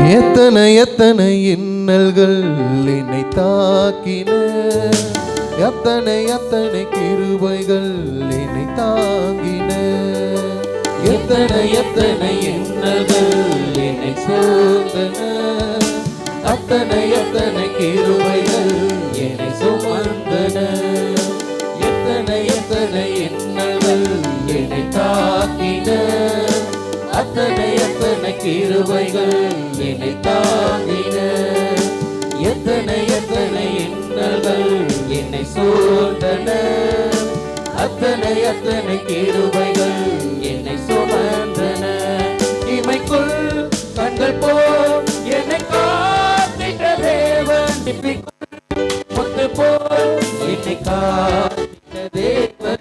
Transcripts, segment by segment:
எத்தனை எத்தனை இன்னல்கள் என்னை தாக்கின, எத்தனை எத்தனை கிருபைகள் என்னை தாங்கின. எத்தனை எத்தனை இன்னல்கள் என்னை சூழ்ந்தன, அத்தனை எத்தனை கிருபைகள் என்னை சுமந்தன. எத்தனை எத்தனை இன்னல்கள் என்னை தாக்கின, அத்தனை எத்தனை கிருபைகள் என்னை தாங்கின. எத்தனை எத்தனை இன்னல்கள் என்னை சூழ்ந்தன, அத்தனை எத்தனை கிருபைகள் என்னை சுமந்தன. இமைக்குள் கண்கள் போல் என்னை காத்திட்ட தேவன், முத்து போல் என்னை காத்திட்ட தேவன்.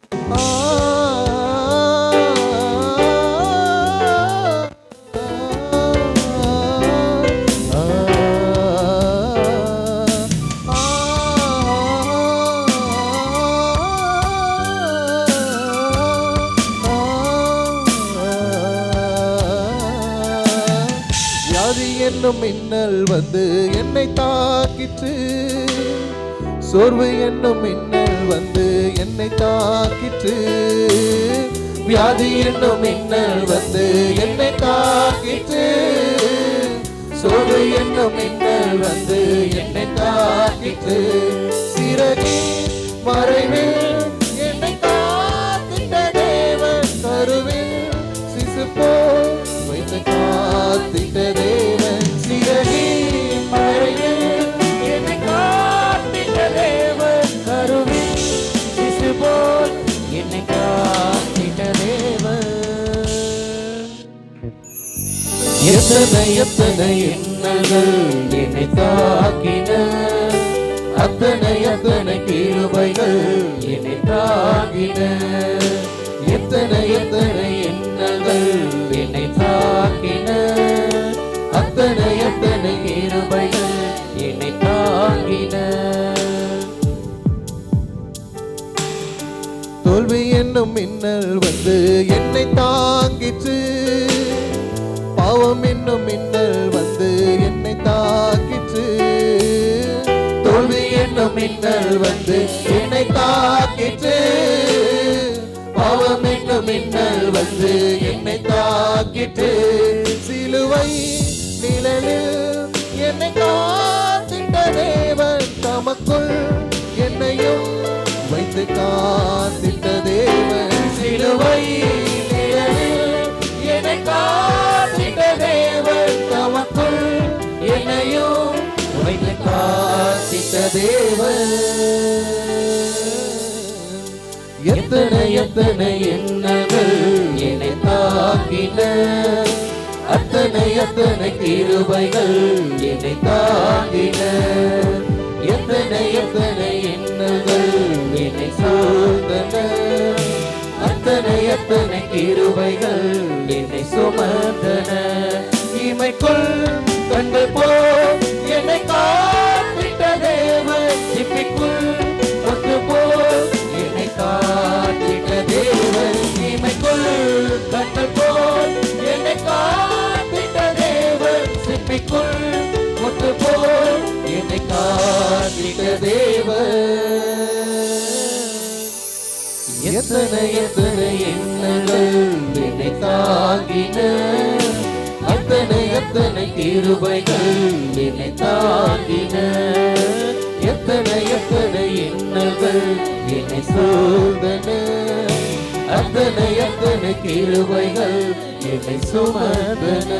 என்னும் மின்னல் வந்து என்னை தாக்கிற்று, சோர்வு என்னும் மின்னல் வந்து என்னை தாக்கிற்று. வியாதி என்னும் மின்னல் வந்து என்னை தாக்கிற்று, சோர்வு என்னும் மின்னல் வந்து என்னை தாக்கிற்று. சிறகின் மறைவில் என்னை காத்திட்ட தேவன், கருவில் சிசு போல் வைத்து காத்திட்ட தேவன். சிறகின் மறைவில் என்னை காத்திட்ட தேவன், கருவில் சிசு போல் என்னை காத்திட்ட தேவன். எத்தனை எத்தனை இன்னல்கள் என்னை தாக்கின, அத்தனை அத்தனை கிருபைகள் என்னை தாங்கின. எத்தனை எத்தனை இன்னல்கள் என்னை தாக்கின, அத்தனை அத்தனை கிருபைகள் என்னை தாங்கின. தோல்வி என்னும் மின்னல் வந்து என்னை தாங்கிற்று, பாவம் என்னும் மின்னல் வந்து என்னை தாக்கிற்று. தோல்வி என்னும் மின்னல் வந்து என்னை தாக்கிற்று, பாவம் என்னும் மின்னல் வந்து என்னை தாக்கிற்று. சிலுவை நிழலில் என்னை காத்திட்ட தேவன், தமக்குள் என்னையும் வைத்து காத்திட்ட தேவன். சிலுவை நிழலில் என்னை காத்திட்ட தேவன், தமக்குள் என்னையும் வைத்து காத்திட்ட தேவன். எத்தனை எத்தனை இன்னல்கள் என்னை தாக்கின, அத்தனை அத்தனை கிருபைகள் என்னை தாங்கின. எத்தனை எத்தனை இன்னல்கள் என்னை சூழ்ந்தன, அத்தனை எத்தனை கிருபைகள் என்னை சுமந்தன. இமைக்குள் கண்கள் போல் என்னை காத்திட்ட தேவன், சிப்பிக்குள் முத்து போல் என்னை காத்திட்ட தேவன். இமைக்குள் கண்கள் போல் என்னை காத்திட்ட தேவன், சிப்பிக்குள் முத்து போல் என்னை காத்திட்ட தேவன். எத்தனை எத்தனை இன்னல்கள் என்னை தாங்கின, அத்தனை அத்தனை கிருபைகள் என்னை தாங்கின. எத்தனை எத்தனை இன்னல்கள் என்னை சூழ்ந்தன, அத்தனை அத்தனை கிருபைகள் என்னை சுமந்தன.